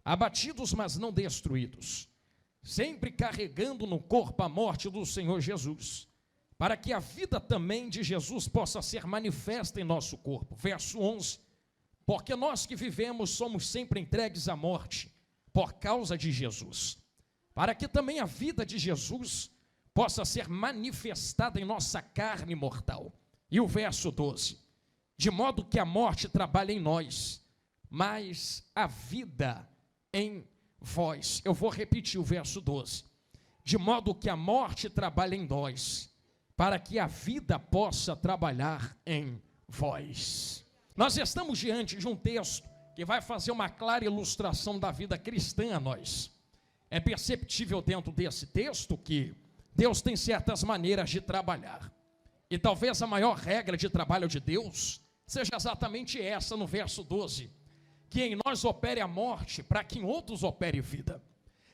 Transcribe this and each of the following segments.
abatidos, mas não destruídos, sempre carregando no corpo a morte do Senhor Jesus, para que a vida também de Jesus possa ser manifesta em nosso corpo. Verso 11, porque nós que vivemos somos sempre entregues à morte, por causa de Jesus, para que também a vida de Jesus possa ser manifestada em nossa carne mortal. E o verso 12, de modo que a morte trabalha em nós, mas a vida em vós. Eu vou repetir o verso 12, de modo que a morte trabalha em nós, para que a vida possa trabalhar em vós. Nós estamos diante de um texto que vai fazer uma clara ilustração da vida cristã a nós. É perceptível dentro desse texto que Deus tem certas maneiras de trabalhar, e talvez a maior regra de trabalho de Deus seja exatamente essa no verso 12, que em nós opere a morte, para que em outros opere vida.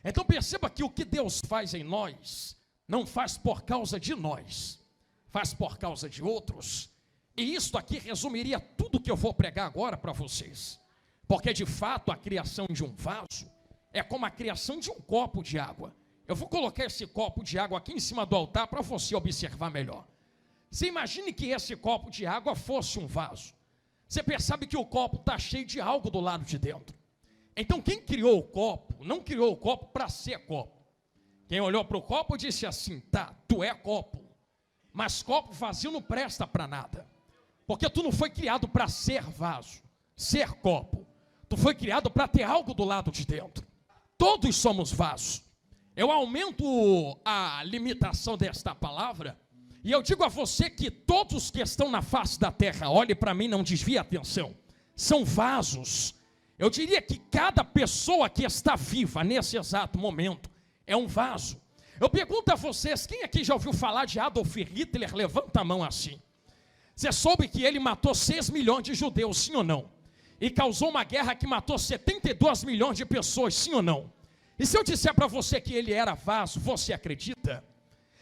Então perceba que o que Deus faz em nós, não faz por causa de nós, faz por causa de outros. E isto aqui resumiria tudo que eu vou pregar agora para vocês, porque de fato a criação de um vaso é como a criação de um copo de água. Eu vou colocar esse copo de água aqui em cima do altar para você observar melhor. Você imagine que esse copo de água fosse um vaso. Você percebe que o copo está cheio de algo do lado de dentro. Então quem criou o copo, não criou o copo para ser copo. Quem olhou para o copo disse assim, tá, tu é copo, mas copo vazio não presta para nada. Porque tu não foi criado para ser vaso, ser copo. Tu foi criado para ter algo do lado de dentro. Todos somos vasos. Eu aumento a limitação desta palavra e eu digo a você que todos que estão na face da terra, olhe para mim, não desvie a atenção, são vasos. Eu diria que cada pessoa que está viva nesse exato momento é um vaso. Eu pergunto a vocês, quem aqui já ouviu falar de Adolf Hitler? Levanta a mão assim. Você soube que ele matou 6 milhões de judeus, sim ou não? E causou uma guerra que matou 72 milhões de pessoas, sim ou não? E se eu disser para você que ele era vaso, você acredita?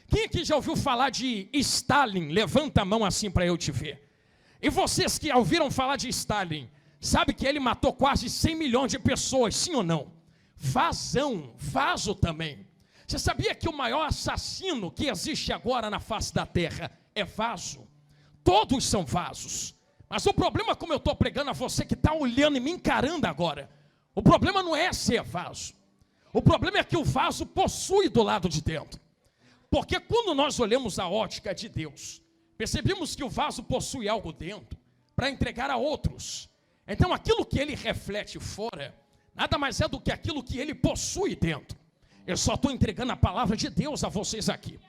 Quem aqui já ouviu falar de Stalin? Levanta a mão assim para eu te ver. E vocês que ouviram falar de Stalin, sabe que ele matou quase 100 milhões de pessoas, sim ou não? Vasão, vaso também. Você sabia que o maior assassino que existe agora na face da terra é vaso? Todos são vasos. Mas o problema, como eu estou pregando a você que está olhando e me encarando agora, o problema não é ser vaso. O problema é que o vaso possui do lado de dentro. Porque quando nós olhamos a ótica de Deus, percebemos que o vaso possui algo dentro para entregar a outros. Então aquilo que ele reflete fora, nada mais é do que aquilo que ele possui dentro. Eu só estou entregando a palavra de Deus a vocês aqui,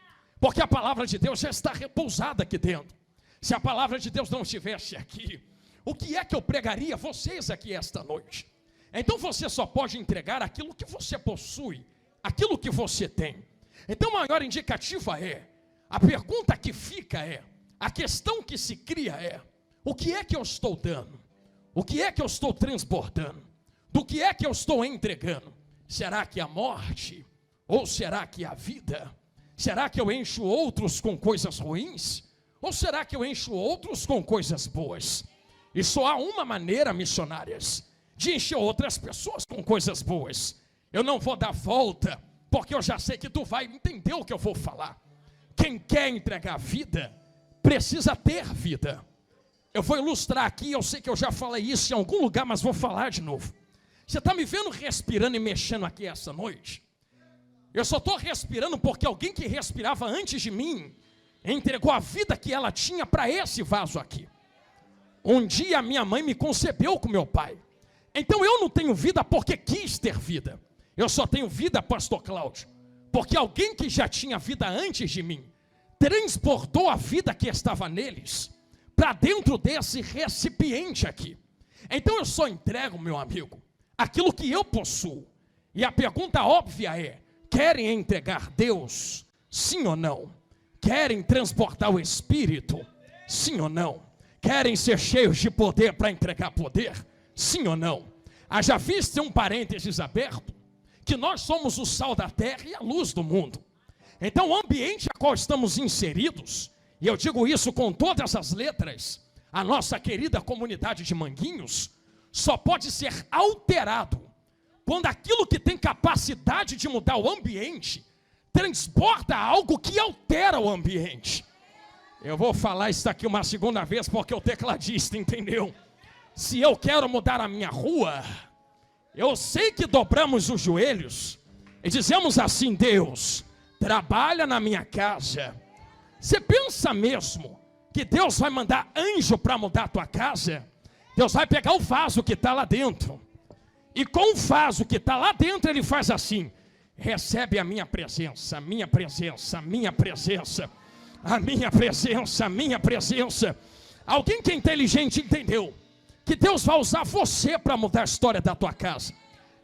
porque a palavra de Deus já está repousada aqui dentro. Se a palavra de Deus não estivesse aqui, o que é que eu pregaria a vocês aqui esta noite? Então você só pode entregar aquilo que você possui, aquilo que você tem. Então a maior indicativa é, a pergunta que fica é, a questão que se cria é, o que é que eu estou dando? O que é que eu estou transportando? Do que é que eu estou entregando? Será que a morte? Ou será que a vida? Será que eu encho outros com coisas ruins? Ou será que eu encho outros com coisas boas? E só há uma maneira, missionárias, de encher outras pessoas com coisas boas. Eu não vou dar volta, porque eu já sei que tu vai entender o que eu vou falar. Quem quer entregar vida, precisa ter vida. Eu vou ilustrar aqui, eu sei que eu já falei isso em algum lugar, mas vou falar de novo. Você está me vendo respirando e mexendo aqui essa noite? Eu só estou respirando porque alguém que respirava antes de mim entregou a vida que ela tinha para esse vaso aqui. Um dia minha mãe me concebeu com meu pai. Então eu não tenho vida porque quis ter vida. Eu só tenho vida, pastor Cláudio, porque alguém que já tinha vida antes de mim transportou a vida que estava neles para dentro desse recipiente aqui. Então eu só entrego, meu amigo, aquilo que eu possuo. E a pergunta óbvia é, querem entregar Deus? Sim ou não? Querem transportar o Espírito? Sim ou não? Querem ser cheios de poder para entregar poder? Sim ou não? Haja visto um parênteses aberto, que nós somos o sal da terra e a luz do mundo. Então o ambiente a qual estamos inseridos, e eu digo isso com todas as letras, a nossa querida comunidade de Manguinhos, só pode ser alterado quando aquilo que tem capacidade de mudar o ambiente transborda algo que altera o ambiente. Eu vou falar isso aqui uma segunda vez porque o tecladista entendeu. Se eu quero mudar a minha rua, eu sei que dobramos os joelhos e dizemos assim: Deus, trabalha na minha casa. Você pensa mesmo que Deus vai mandar anjo para mudar a tua casa? Deus vai pegar o vaso que está lá dentro, e com o vaso que está lá dentro ele faz assim: recebe a minha presença, a minha presença, a minha presença, a minha presença, a minha presença. Alguém que é inteligente entendeu que Deus vai usar você para mudar a história da tua casa.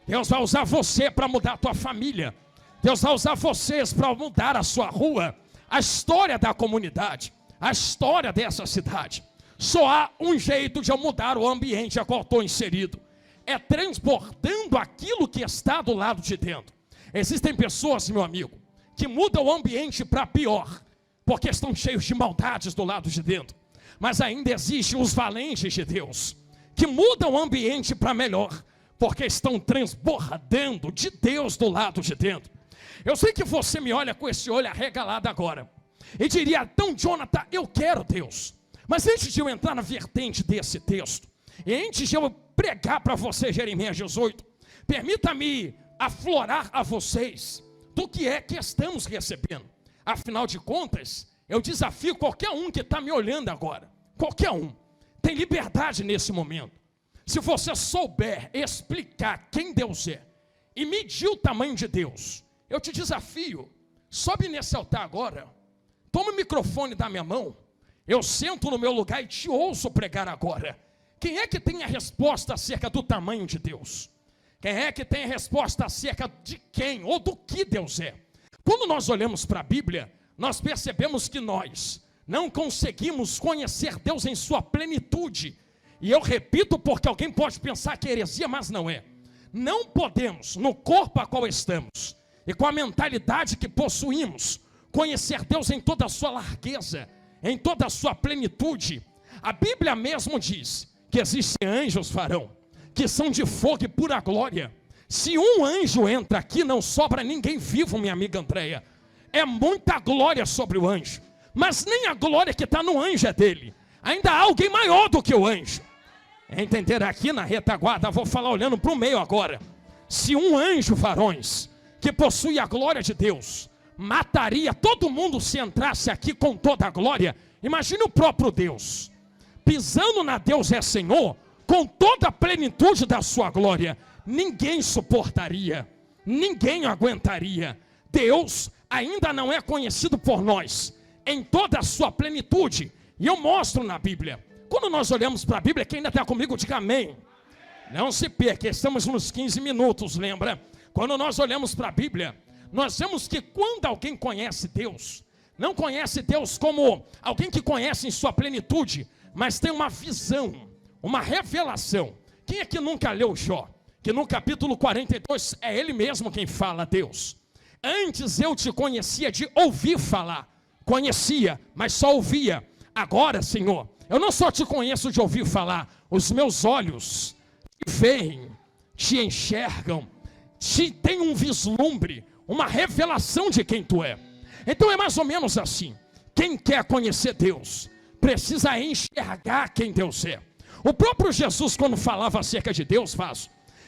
Deus vai usar você para mudar a tua família. Deus vai usar vocês para mudar a sua rua, a história da comunidade, a história dessa cidade. Só há um jeito de eu mudar o ambiente a qual estou inserido: é transbordando aquilo que está do lado de dentro. Existem pessoas, meu amigo, que mudam o ambiente para pior, porque estão cheios de maldades do lado de dentro. Mas ainda existem os valentes de Deus, que mudam o ambiente para melhor, porque estão transbordando de Deus do lado de dentro. Eu sei que você me olha com esse olho arregalado agora e diria: então, Jonathan, eu quero Deus. Mas antes de eu entrar na vertente desse texto, e antes de eu pregar para você Jeremias 18, permita-me aflorar a vocês do que é que estamos recebendo. Afinal de contas, eu desafio qualquer um que está me olhando agora, qualquer um, tem liberdade nesse momento. Se você souber explicar quem Deus é e medir o tamanho de Deus, eu te desafio, sobe nesse altar agora, toma o microfone da minha mão, eu sento no meu lugar e te ouço pregar agora. Quem é que tem a resposta acerca do tamanho de Deus? Quem é que tem a resposta acerca de quem ou do que Deus é? Quando nós olhamos para a Bíblia, nós percebemos que nós não conseguimos conhecer Deus em sua plenitude. E eu repito porque alguém pode pensar que é heresia, mas não é. Não podemos, no corpo a qual estamos e com a mentalidade que possuímos, conhecer Deus em toda a sua largueza, em toda a sua plenitude. A Bíblia mesmo diz que existem anjos, varão, que são de fogo e pura glória. Se um anjo entra aqui, não sobra ninguém vivo, minha amiga Andréia. É muita glória sobre o anjo, mas nem a glória que está no anjo é dele. Ainda há alguém maior do que o anjo. Entender aqui na retaguarda, vou falar olhando para o meio agora. Se um anjo, varões, que possui a glória de Deus, mataria todo mundo se entrasse aqui com toda a glória, imagine o próprio Deus, pisando na Deus é Senhor, com toda a plenitude da sua glória. Ninguém suportaria, ninguém aguentaria. Deus ainda não é conhecido por nós em toda a sua plenitude, e eu mostro na Bíblia. Quando nós olhamos para a Bíblia, quem ainda está comigo, diga amém. Não se perca, estamos nos 15 minutos, lembra? Quando nós olhamos para a Bíblia, nós vemos que quando alguém conhece Deus, não conhece Deus como alguém que conhece em sua plenitude, mas tem uma visão, uma revelação. Quem é que nunca leu Jó? Que no capítulo 42 é ele mesmo quem fala a Deus. Antes eu te conhecia de ouvir falar, conhecia, mas só ouvia. Agora, Senhor, eu não só te conheço de ouvir falar, os meus olhos te veem, te enxergam, têm um vislumbre, uma revelação de quem tu é. Então é mais ou menos assim. Quem quer conhecer Deus precisa enxergar quem Deus é. O próprio Jesus, quando falava acerca de Deus,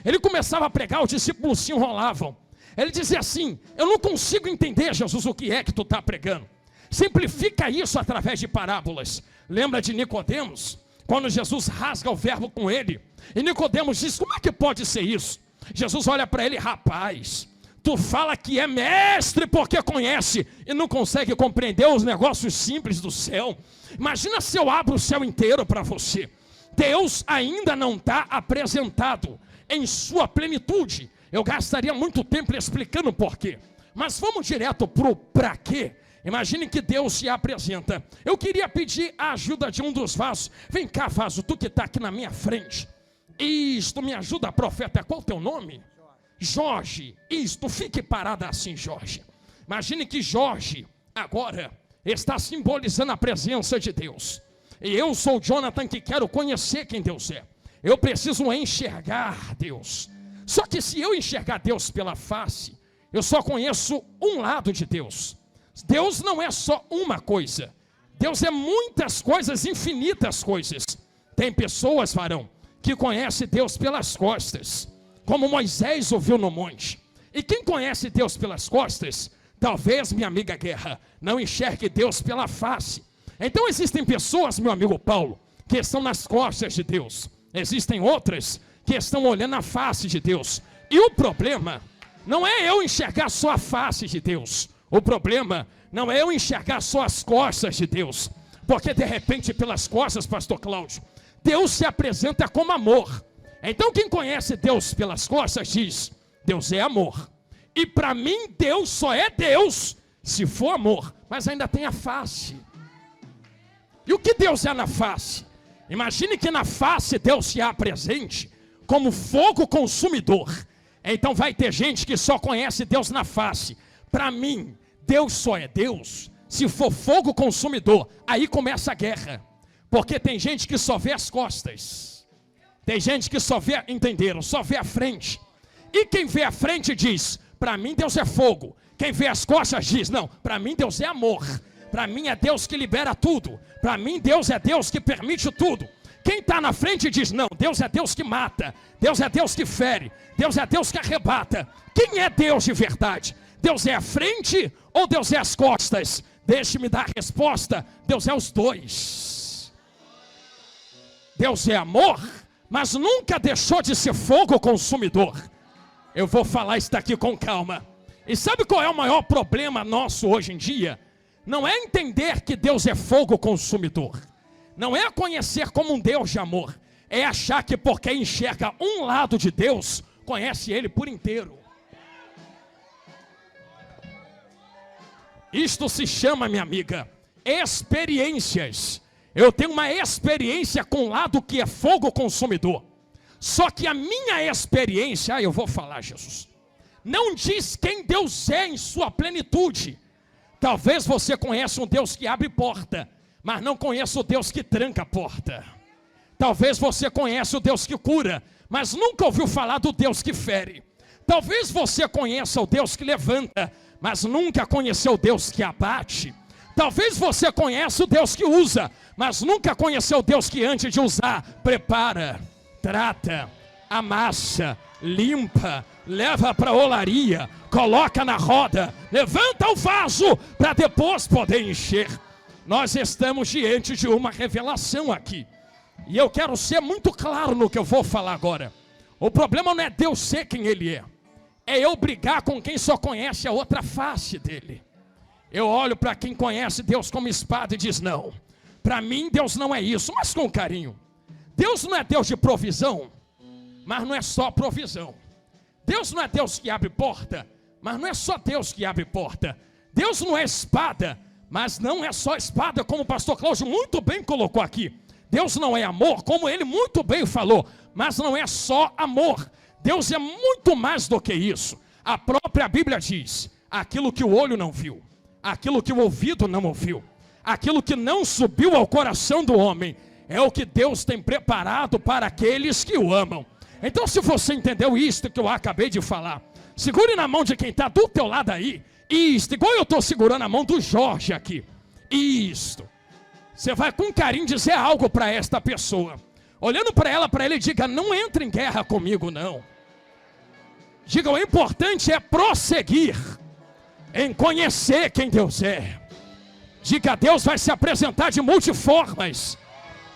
ele começava a pregar, os discípulos se enrolavam. Ele dizia assim: eu não consigo entender, Jesus, o que é que tu está pregando. Simplifica isso através de parábolas. Lembra de Nicodemos? Quando Jesus rasga o verbo com ele, e Nicodemos diz: como é que pode ser isso? Jesus olha para ele: rapaz, tu fala que é mestre porque conhece e não consegue compreender os negócios simples do céu. Imagina se eu abro o céu inteiro para você. Deus ainda não está apresentado em sua plenitude. Eu gastaria muito tempo explicando por quê, mas vamos direto para o para quê. Imagine que Deus se apresenta. Eu queria pedir a ajuda de um dos vasos. Vem cá, vaso, tu que está aqui na minha frente. Isto, me ajuda, profeta. Qual o teu nome? Jorge. Isto, fique parado assim, Jorge. Imagine que Jorge agora está simbolizando a presença de Deus. E eu sou Jonathan que quero conhecer quem Deus é. Eu preciso enxergar Deus. Só que se eu enxergar Deus pela face, eu só conheço um lado de Deus. Deus não é só uma coisa. Deus é muitas coisas, infinitas coisas. Tem pessoas, varão, que conhecem Deus pelas costas, como Moisés ouviu no monte. E quem conhece Deus pelas costas, talvez, minha amiga Guerra, não enxergue Deus pela face. Então existem pessoas, meu amigo Paulo, que estão nas costas de Deus. Existem outras que estão olhando a face de Deus. E o problema não é eu enxergar só a face de Deus. O problema não é eu enxergar só as costas de Deus. Porque de repente pelas costas, pastor Cláudio, Deus se apresenta como amor. Então quem conhece Deus pelas costas diz: Deus é amor. E para mim Deus só é Deus se for amor. Mas ainda tem a face. E o que Deus é na face? Imagine que na face Deus se apresente como fogo consumidor. Então vai ter gente que só conhece Deus na face. Para mim, Deus só é Deus se for fogo consumidor. Aí começa a guerra. Porque tem gente que só vê as costas. Tem gente que só vê, entenderam? Só vê a frente. E quem vê a frente diz: para mim Deus é fogo. Quem vê as costas diz: não, para mim Deus é amor. Para mim é Deus que libera tudo. Para mim Deus é Deus que permite tudo. Quem está na frente diz: não, Deus é Deus que mata. Deus é Deus que fere. Deus é Deus que arrebata. Quem é Deus de verdade? Deus é a frente ou Deus é as costas? Deixe-me dar a resposta. Deus é os dois. Deus é amor, mas nunca deixou de ser fogo consumidor. Eu vou falar isso daqui com calma. E sabe qual é o maior problema nosso hoje em dia? Não é entender que Deus é fogo consumidor. Não é conhecer como um Deus de amor. É achar que porque enxerga um lado de Deus, conhece Ele por inteiro. Isto se chama, minha amiga, experiências. Eu tenho uma experiência com um lado que é fogo consumidor. Só que a minha experiência, eu vou falar, Jesus, não diz quem Deus é em sua plenitude. Talvez você conheça um Deus que abre porta, mas não conheça o Deus que tranca a porta. Talvez você conheça o Deus que cura, mas nunca ouviu falar do Deus que fere. Talvez você conheça o Deus que levanta, mas nunca conheceu o Deus que abate. Talvez você conheça o Deus que usa, mas nunca conheceu o Deus que antes de usar, prepara, trata, amassa, limpa, leva para a olaria, coloca na roda, levanta o vaso para depois poder encher. Nós estamos diante de uma revelação aqui. E eu quero ser muito claro no que eu vou falar agora. O problema não é Deus ser quem Ele é. É eu brigar com quem só conhece a outra face dele. Eu olho para quem conhece Deus como espada e diz: não, para mim Deus não é isso. Mas com carinho, Deus não é Deus de provisão, mas não é só provisão. Deus não é Deus que abre porta, mas não é só Deus que abre porta. Deus não é espada, mas não é só espada, como o pastor Cláudio muito bem colocou aqui. Deus não é amor, como ele muito bem falou, mas não é só amor. Deus é muito mais do que isso. A própria Bíblia diz: aquilo que o olho não viu, aquilo que o ouvido não ouviu, aquilo que não subiu ao coração do homem, é o que Deus tem preparado para aqueles que o amam. Então, se você entendeu isto que eu acabei de falar, segure na mão de quem está do teu lado aí. Isto, igual eu estou segurando a mão do Jorge aqui. Isto. Você vai com carinho dizer algo para esta pessoa. Olhando para ele, diga: não entre em guerra comigo, não. Diga: o importante é prosseguir em conhecer quem Deus é. Diga: Deus vai se apresentar de multiformas,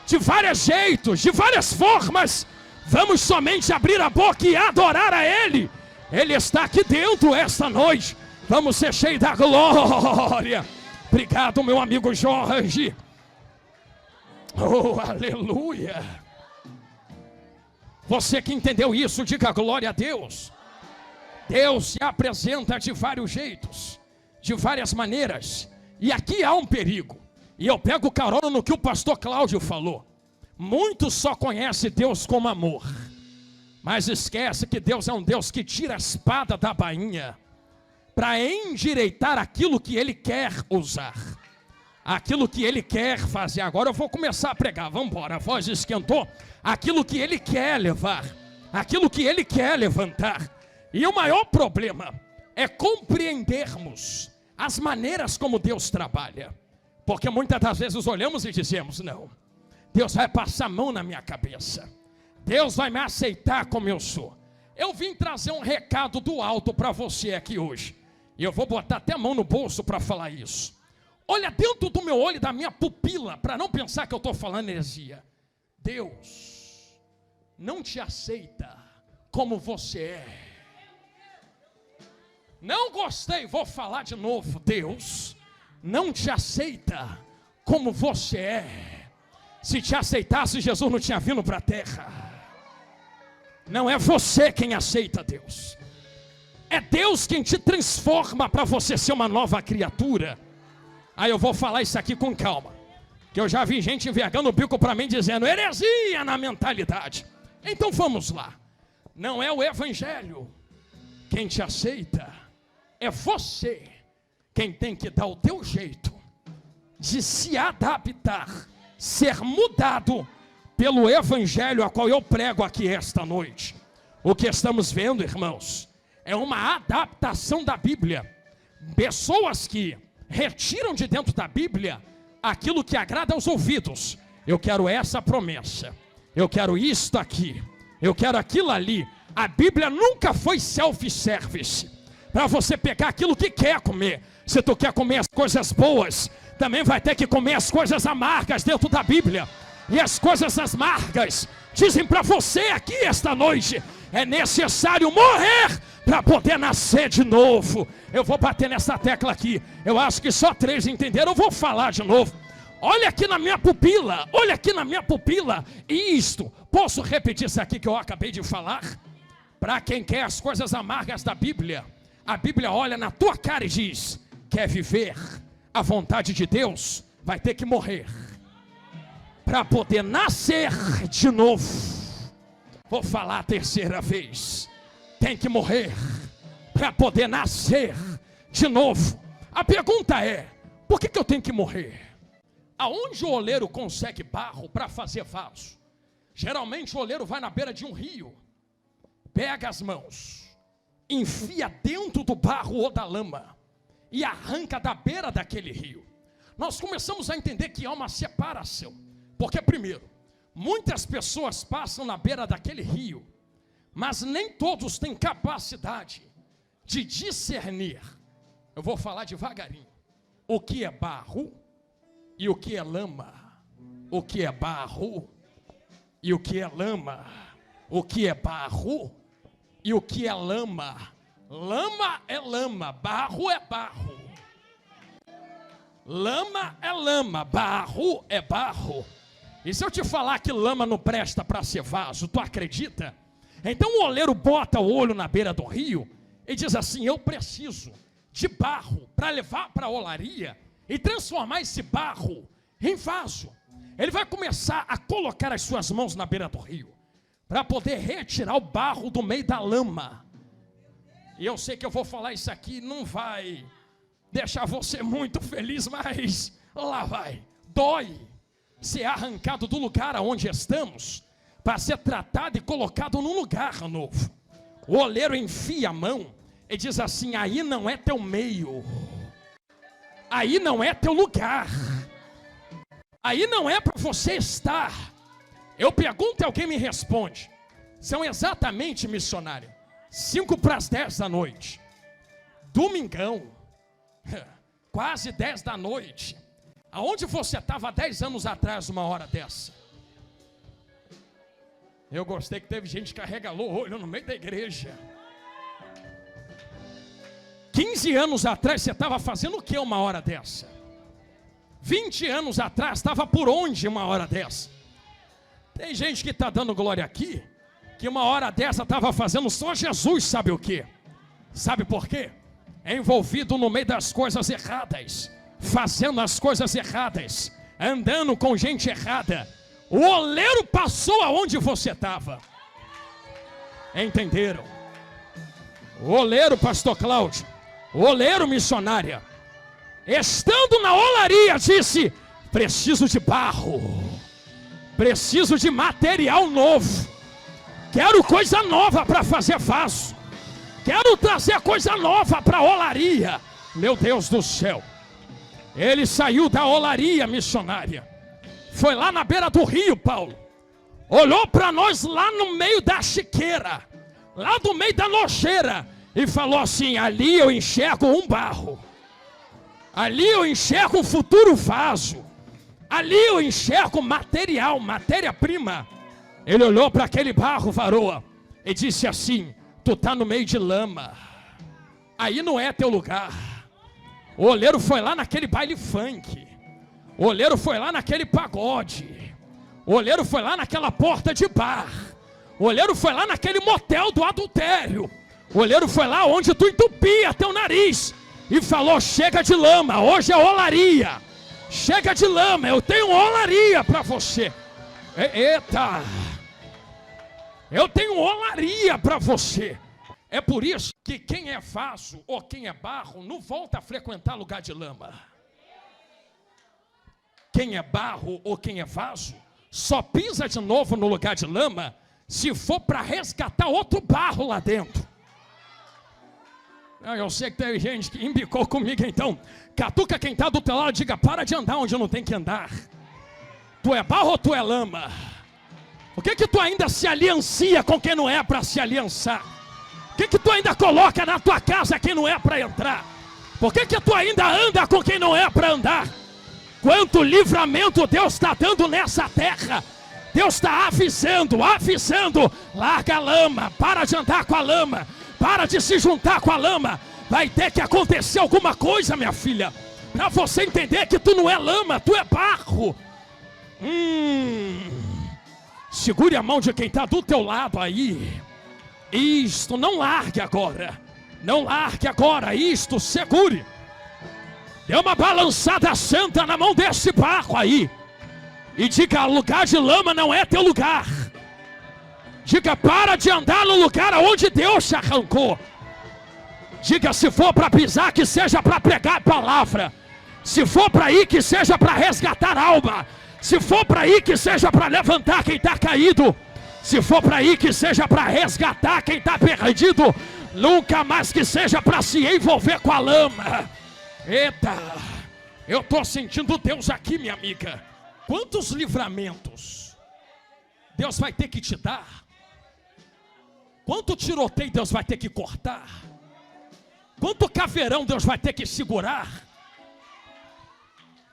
de vários jeitos, de várias formas. Vamos somente abrir a boca e adorar a Ele. Ele está aqui dentro esta noite. Vamos ser cheios da glória. Obrigado, meu amigo Jorge. Oh, aleluia. Você que entendeu isso, diga glória a Deus. Deus se apresenta de vários jeitos, de várias maneiras. E aqui há um perigo. E eu pego carona no que o pastor Cláudio falou. Muitos só conhecem Deus como amor, mas esquece que Deus é um Deus que tira a espada da bainha para endireitar aquilo que Ele quer usar, aquilo que Ele quer fazer. Agora eu vou começar a pregar, vamos embora, a voz esquentou. Aquilo que Ele quer levar. aquilo que Ele quer levantar. E o maior problema é compreendermos as maneiras como Deus trabalha. Porque muitas das vezes olhamos e dizemos: não, Deus vai passar a mão na minha cabeça, Deus vai me aceitar como eu sou. Eu vim trazer um recado do alto para você aqui hoje, e eu vou botar até a mão no bolso para falar isso. Olha dentro do meu olho e da minha pupila, para não pensar que eu estou falando heresia. Deus não te aceita como você é. Não gostei, vou falar de novo. Deus não te aceita como você é. Se te aceitasse, Jesus não tinha vindo para a terra. Não é você quem aceita Deus, é Deus quem te transforma para você ser uma nova criatura. Aí eu vou falar isso aqui com calma, que eu já vi gente envergando o bico para mim dizendo heresia na mentalidade. Então vamos lá. Não é o evangelho quem te aceita, é você quem tem que dar o teu jeito de se adaptar, ser mudado pelo evangelho a qual eu prego aqui esta noite. O que estamos vendo, irmãos, é uma adaptação da Bíblia. Pessoas que retiram de dentro da Bíblia aquilo que agrada aos ouvidos. Eu quero essa promessa, eu quero isto aqui, eu quero aquilo ali. A Bíblia nunca foi self-service, para você pegar aquilo que quer comer. Se tu quer comer as coisas boas, também vai ter que comer as coisas amargas dentro da Bíblia. E as coisas amargas dizem para você aqui esta noite: é necessário morrer para poder nascer de novo. Eu vou bater nessa tecla aqui. Eu acho que só 3 entenderam. Eu vou falar de novo. Olha aqui na minha pupila, olha aqui na minha pupila. E isto, posso repetir isso aqui que eu acabei de falar? Para quem quer as coisas amargas da Bíblia, a Bíblia olha na tua cara e diz: quer viver a vontade de Deus, vai ter que morrer para poder nascer de novo. Vou falar a 3ª vez: tem que morrer para poder nascer de novo. A pergunta é: por que eu tenho que morrer? Aonde o oleiro consegue barro para fazer vaso? Geralmente o oleiro vai na beira de um rio, pega as mãos, enfia dentro do barro ou da lama e arranca da beira daquele rio. Nós começamos a entender que há uma separação. Porque primeiro, muitas pessoas passam na beira daquele rio, mas nem todos têm capacidade de discernir. Eu vou falar devagarinho. O que é barro e o que é lama. O que é barro e o que é lama. O que é barro e o que é lama. Lama é lama, barro é barro. Lama é lama, barro é barro. E se eu te falar que lama não presta para ser vaso, tu acredita? Então o oleiro bota o olho na beira do rio e diz assim: eu preciso de barro para levar para a olaria e transformar esse barro em vaso. Ele vai começar a colocar as suas mãos na beira do rio para poder retirar o barro do meio da lama. E eu sei que eu vou falar isso aqui, não vai deixar você muito feliz, mas lá vai, dói ser arrancado do lugar aonde estamos para ser tratado e colocado num lugar novo. O oleiro enfia a mão e diz assim: aí não é teu meio, aí não é teu lugar, aí não é para você estar. Eu pergunto e alguém me responde. São exatamente, missionário, 9:55 da noite, domingão, quase 10 da noite. Aonde você estava 10 anos atrás, uma hora dessa? Eu gostei que teve gente que arregalou o olho no meio da igreja. 15 anos atrás você estava fazendo o que uma hora dessa? 20 anos atrás estava por onde uma hora dessa? Tem gente que está dando glória aqui, que uma hora dessa estava fazendo só Jesus sabe o que. Sabe por quê? É envolvido no meio das coisas erradas, fazendo as coisas erradas, andando com gente errada. O oleiro passou aonde você estava. Entenderam? O oleiro, pastor Cláudio, o oleiro, missionária, estando na olaria, disse: preciso de barro, preciso de material novo. Quero coisa nova para fazer vaso. Quero trazer coisa nova para a olaria. Meu Deus do céu. Ele saiu da olaria missionária. Foi lá na beira do rio, Paulo. Olhou para nós lá no meio da chiqueira, lá do meio da nojeira, e falou assim: ali eu enxergo um barro. Ali eu enxergo um futuro vaso. Ali eu enxergo material, matéria-prima. Ele olhou para aquele barro, varoa, e disse assim: tu está no meio de lama. Aí não é teu lugar. O oleiro foi lá naquele baile funk. O oleiro foi lá naquele pagode. O oleiro foi lá naquela porta de bar. O oleiro foi lá naquele motel do adultério. O oleiro foi lá onde tu entupia teu nariz e falou: chega de lama, hoje é olaria. Chega de lama, eu tenho olaria para você. Eita, eu tenho olaria para você. É por isso que quem é vaso ou quem é barro não volta a frequentar lugar de lama. Quem é barro ou quem é vaso só pisa de novo no lugar de lama se for para resgatar outro barro lá dentro. Eu sei que tem gente que embicou comigo, então catuca quem está do teu lado e diga: para de andar onde não tem que andar. Tu é barro ou tu é lama? Por que tu ainda se aliancia com quem não é para se aliançar? Por que tu ainda coloca na tua casa quem não é para entrar? Por que tu ainda anda com quem não é para andar? Quanto livramento Deus está dando nessa terra. Deus está avisando. Larga a lama, para de andar com a lama, para de se juntar com a lama. Vai ter que acontecer alguma coisa, minha filha, para você entender que tu não é lama, tu é barro. Segure a mão de quem está do teu lado aí. Isto, não largue agora. Não largue agora, isto, segure. Dê uma balançada santa na mão desse barco aí. E diga: lugar de lama não é teu lugar. Diga: para de andar no lugar aonde Deus te arrancou. Diga: se for para pisar, que seja para pregar a palavra. Se for para ir, que seja para resgatar alma. Se for para ir, que seja para levantar quem está caído. Se for para ir, que seja para resgatar quem está perdido. Nunca mais que seja para se envolver com a lama. Eita, eu estou sentindo Deus aqui, minha amiga. Quantos livramentos Deus vai ter que te dar? Quanto tiroteio Deus vai ter que cortar? Quanto caveirão Deus vai ter que segurar?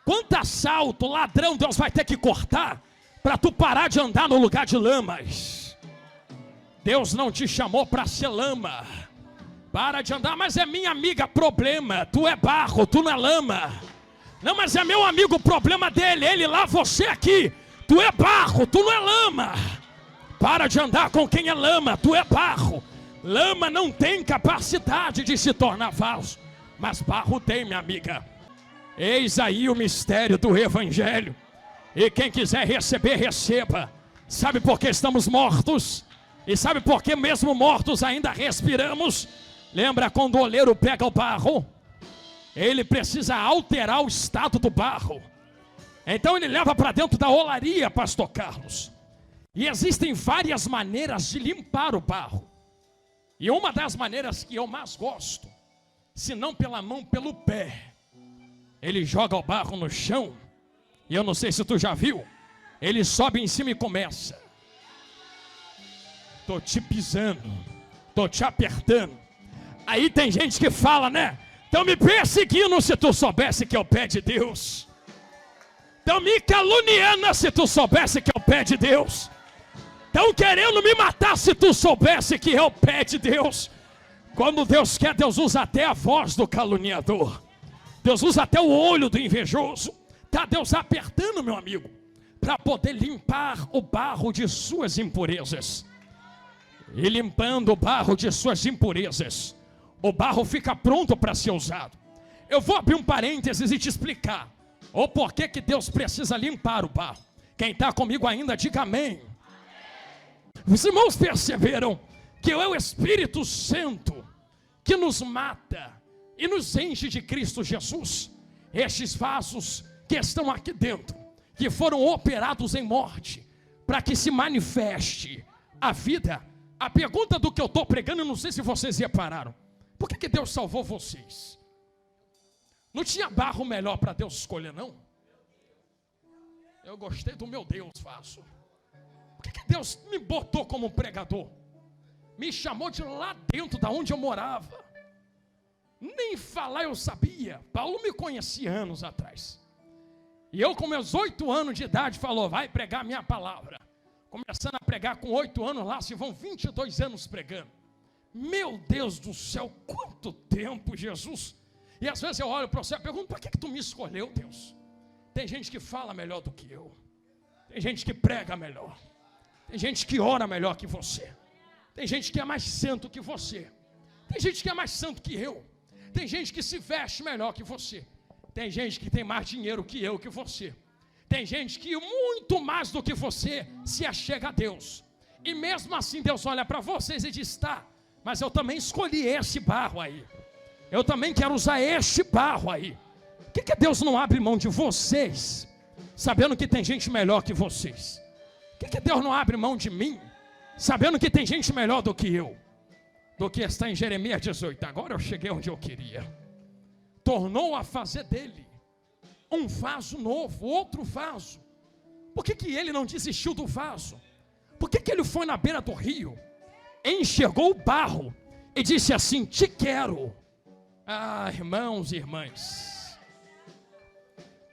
Quanto assalto, ladrão Deus vai ter que cortar para tu parar de andar no lugar de lamas? Deus não te chamou para ser lama. Para de andar, mas é minha amiga, problema. Tu é barro, tu não é lama. Não, mas é meu amigo, o problema dele, ele lá, você aqui. Tu é barro, tu não é lama. Para de andar com quem é lama, tu é barro. Lama não tem capacidade de se tornar vaso, mas barro tem, minha amiga. Eis aí o mistério do evangelho. E quem quiser receber, receba. Sabe por que estamos mortos? E sabe por que mesmo mortos ainda respiramos? Lembra quando o oleiro pega o barro? Ele precisa alterar o estado do barro. Então ele leva para dentro da olaria, pastor Carlos. E existem várias maneiras de limpar o barro. E uma das maneiras que eu mais gosto, se não pela mão, pelo pé. Ele joga o barro no chão. E eu não sei se tu já viu. Ele sobe em cima e começa: tô te pisando, tô te apertando. Aí tem gente que fala, né? Estão me perseguindo, se tu soubesse que é o pé de Deus. Estão me caluniando, se tu soubesse que é o pé de Deus. Estão querendo me matar, se tu soubesse que é o pé de Deus. Quando Deus quer, Deus usa até a voz do caluniador. Deus usa até o olho do invejoso. Tá Deus apertando, meu amigo, para poder limpar o barro de suas impurezas. E limpando o barro de suas impurezas, o barro fica pronto para ser usado. Eu vou abrir um parênteses e te explicar o porquê que Deus precisa limpar o barro. Quem está comigo ainda, diga amém. Os irmãos perceberam que é o Espírito Santo que nos mata e nos enche de Cristo Jesus. Estes vasos que estão aqui dentro, que foram operados em morte, para que se manifeste a vida A pergunta do que eu estou pregando, eu não sei se vocês repararam. Por que Deus salvou vocês? Não tinha barro melhor para Deus escolher, não? Eu gostei do meu Deus, faço. Por que Deus me botou como pregador? Me chamou de lá dentro, da onde eu morava. Nem falar eu sabia. Paulo me conhecia anos atrás. E eu com meus 8 anos de idade falou, vai pregar minha palavra. Começando a pregar com 8 anos lá, se vão 22 anos pregando. Meu Deus do céu, quanto tempo, Jesus. E às vezes eu olho para você e pergunto, por que tu me escolheu, Deus? Tem gente que fala melhor do que eu. Tem gente que prega melhor. Tem gente que ora melhor que você. Tem gente que é mais santo que você. Tem gente que é mais santo que eu. Tem gente que se veste melhor que você. Tem gente que tem mais dinheiro que eu, que você. Tem gente que muito mais do que você se achega a Deus. E mesmo assim Deus olha para vocês e diz, tá, mas eu também escolhi esse barro aí. Eu também quero usar este barro aí. Por que Deus não abre mão de vocês, sabendo que tem gente melhor que vocês? Por que Deus não abre mão de mim, sabendo que tem gente melhor do que eu? Do que está em Jeremias 18. Agora eu cheguei onde eu queria. Tornou a fazer dele um vaso novo, outro vaso. Por que ele não desistiu do vaso? Por que ele foi na beira do rio, enxergou o barro e disse assim, te quero. Ah, irmãos e irmãs,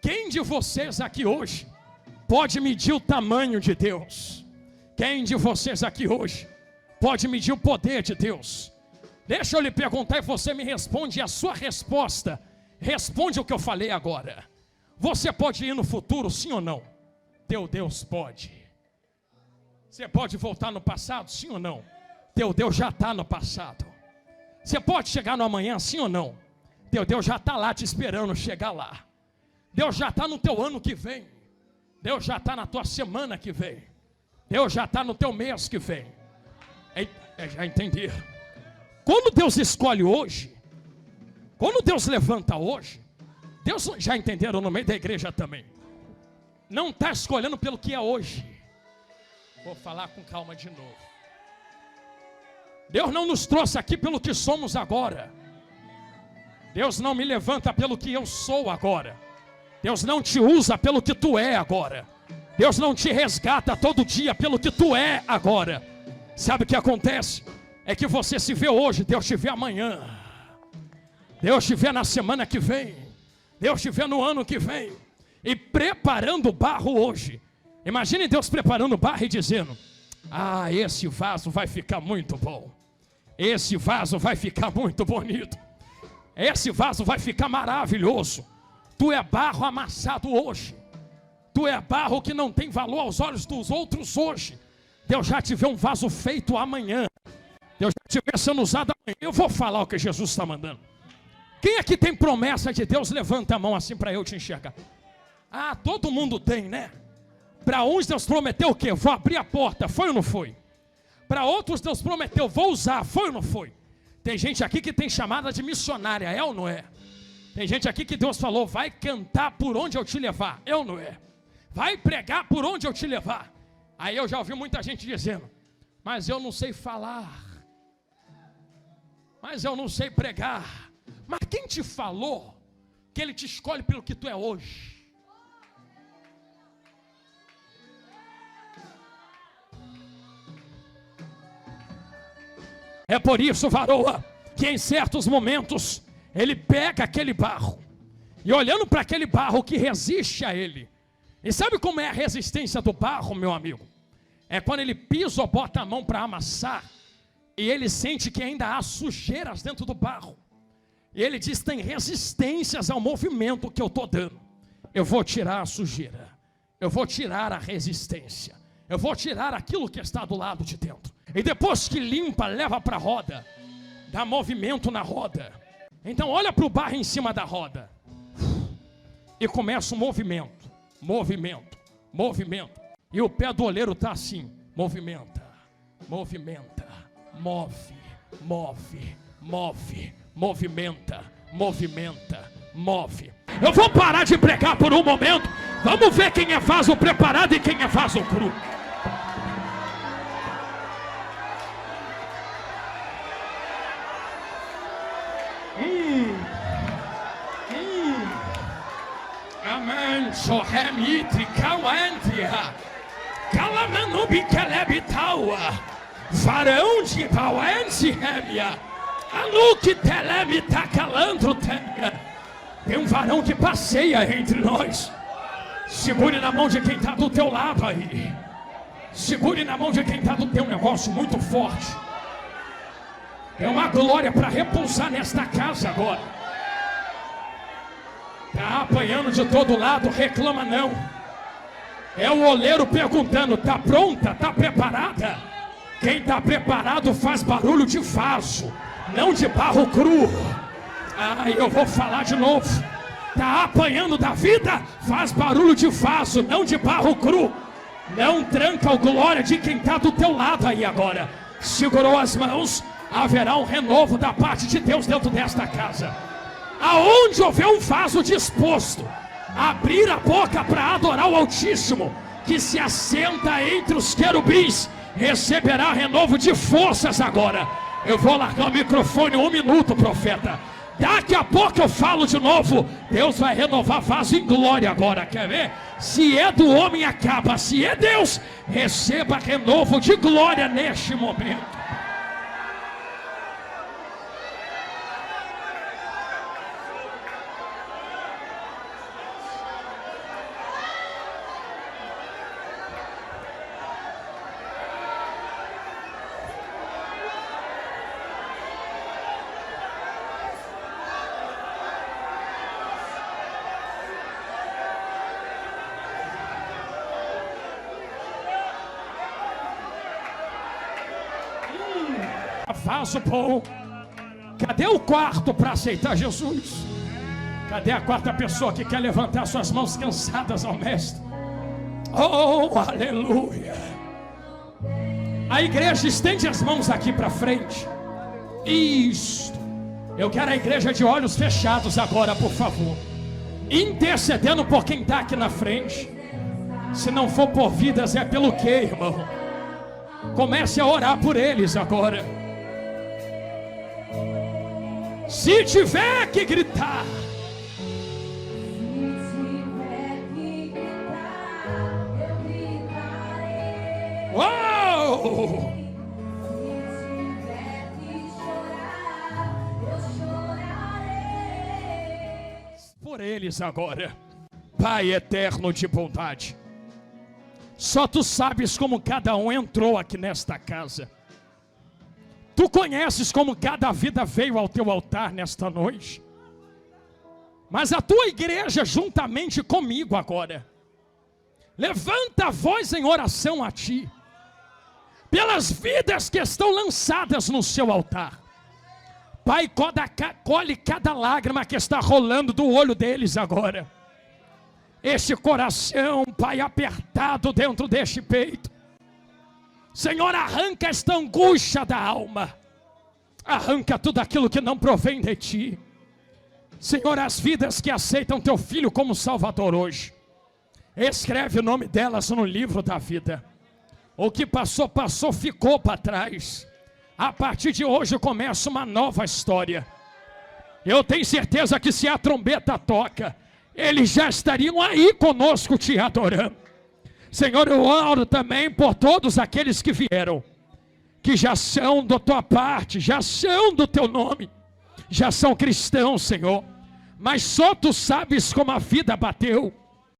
quem de vocês aqui hoje pode medir o tamanho de Deus? Quem de vocês aqui hoje pode medir o poder de Deus? Deixa eu lhe perguntar e você me responde, e a sua resposta responde o que eu falei agora. Você pode ir no futuro, sim ou não? Teu Deus pode. Você pode voltar no passado, sim ou não? Teu Deus já está no passado. Você pode chegar no amanhã, sim ou não? Teu Deus já está lá te esperando chegar lá. Deus já está no teu ano que vem. Deus já está na tua semana que vem. Deus já está no teu mês que vem. Já entendi. Quando Deus escolhe hoje, quando Deus levanta hoje, Deus, já entenderam no meio da igreja também, não está escolhendo pelo que é hoje. Vou falar com calma de novo. Deus não nos trouxe aqui pelo que somos agora. Deus não me levanta pelo que eu sou agora. Deus não te usa pelo que tu é agora. Deus não te resgata todo dia pelo que tu é agora. Sabe o que acontece? É que você se vê hoje, Deus te vê amanhã. Deus te vê na semana que vem. Deus te vê no ano que vem. E preparando o barro hoje. Imagine Deus preparando o barro e dizendo, ah, esse vaso vai ficar muito bom. Esse vaso vai ficar muito bonito. Esse vaso vai ficar maravilhoso. Tu é barro amassado hoje. Tu é barro que não tem valor aos olhos dos outros hoje. Deus já te vê um vaso feito amanhã. Deus já te vê sendo usado amanhã. Eu vou falar o que Jesus está mandando. Quem aqui tem promessa de Deus? Levanta a mão assim para eu te enxergar. Ah, todo mundo tem, né? Para uns Deus prometeu o quê? Vou abrir a porta, foi ou não foi? Para outros Deus prometeu, vou usar, foi ou não foi? Tem gente aqui que tem chamada de missionária, é ou não é? Tem gente aqui que Deus falou, vai cantar por onde eu te levar, é ou não é? Vai pregar por onde eu te levar. Aí eu já ouvi muita gente dizendo, mas eu não sei falar, mas eu não sei pregar. Mas quem te falou que Ele te escolhe pelo que tu é hoje? É por isso, varoa, que em certos momentos Ele pega aquele barro e olhando para aquele barro que resiste a Ele. E sabe como é a resistência do barro, meu amigo? É quando ele pisa ou bota a mão para amassar e ele sente que ainda há sujeiras dentro do barro. E ele diz, tem resistências ao movimento que eu estou dando. Eu vou tirar a sujeira. Eu vou tirar a resistência. Eu vou tirar aquilo que está do lado de dentro. E depois que limpa, leva para a roda. Dá movimento na roda. Então olha para o barro em cima da roda. E começa o movimento. Movimento. Movimento. E o pé do oleiro está assim. Movimenta. Movimenta. Move. Move. Move. Movimenta. Movimenta. Move. Eu vou parar de pregar por um momento. Vamos ver quem é vaso preparado e quem é vaso cru. Manso remite cauantia. Calamanubi kelebitaua. Varão de Bauense remia. Aluque telemita calandro temia. Tem um varão que passeia entre nós. Segure na mão de quem está do teu lado aí. Segure na mão de quem está do teu negócio muito forte. É uma glória para repousar nesta casa agora. Está apanhando de todo lado, reclama não. É o oleiro perguntando, está pronta, está preparada? Quem está preparado faz barulho de vaso, não de barro cru. Eu vou falar de novo. Está apanhando da vida, faz barulho de vaso, não de barro cru. Não tranca o glória de quem está do teu lado aí agora. Segurou as mãos, haverá um renovo da parte de Deus dentro desta casa. Aonde houver um vaso disposto a abrir a boca para adorar o Altíssimo, que se assenta entre os querubins, receberá renovo de forças agora. Eu vou largar o microfone 1 minuto, profeta. Daqui a pouco eu falo de novo. Deus vai renovar vaso em glória agora. Quer ver? Se é do homem acaba, se é Deus, receba renovo de glória neste momento. Vaso bom. Cadê o quarto para aceitar Jesus? Cadê a quarta pessoa que quer levantar suas mãos cansadas ao mestre? Oh, aleluia. A igreja estende as mãos aqui para frente. Isto. Eu quero a igreja de olhos fechados agora, por favor, intercedendo por quem está aqui na frente. Se não for por vidas, é pelo que, irmão? Comece a orar por eles agora. Se tiver que gritar, uau! Por eles agora, Pai eterno de bondade, só Tu sabes como cada um entrou aqui nesta casa. Tu conheces como cada vida veio ao Teu altar nesta noite. Mas a Tua igreja juntamente comigo agora, levanta a voz em oração a Ti, pelas vidas que estão lançadas no Seu altar. Pai, colhe cada lágrima que está rolando do olho deles agora. Este coração, Pai, apertado dentro deste peito. Senhor, arranca esta angústia da alma. Arranca tudo aquilo que não provém de Ti. Senhor, as vidas que aceitam Teu Filho como Salvador hoje, escreve o nome delas no livro da vida. O que passou, passou, ficou para trás. A partir de hoje começa uma nova história. Eu tenho certeza que se a trombeta toca, eles já estariam aí conosco te adorando. Senhor, eu oro também por todos aqueles que vieram, que já são da Tua parte, já são do Teu nome, já são cristãos, Senhor, mas só Tu sabes como a vida bateu.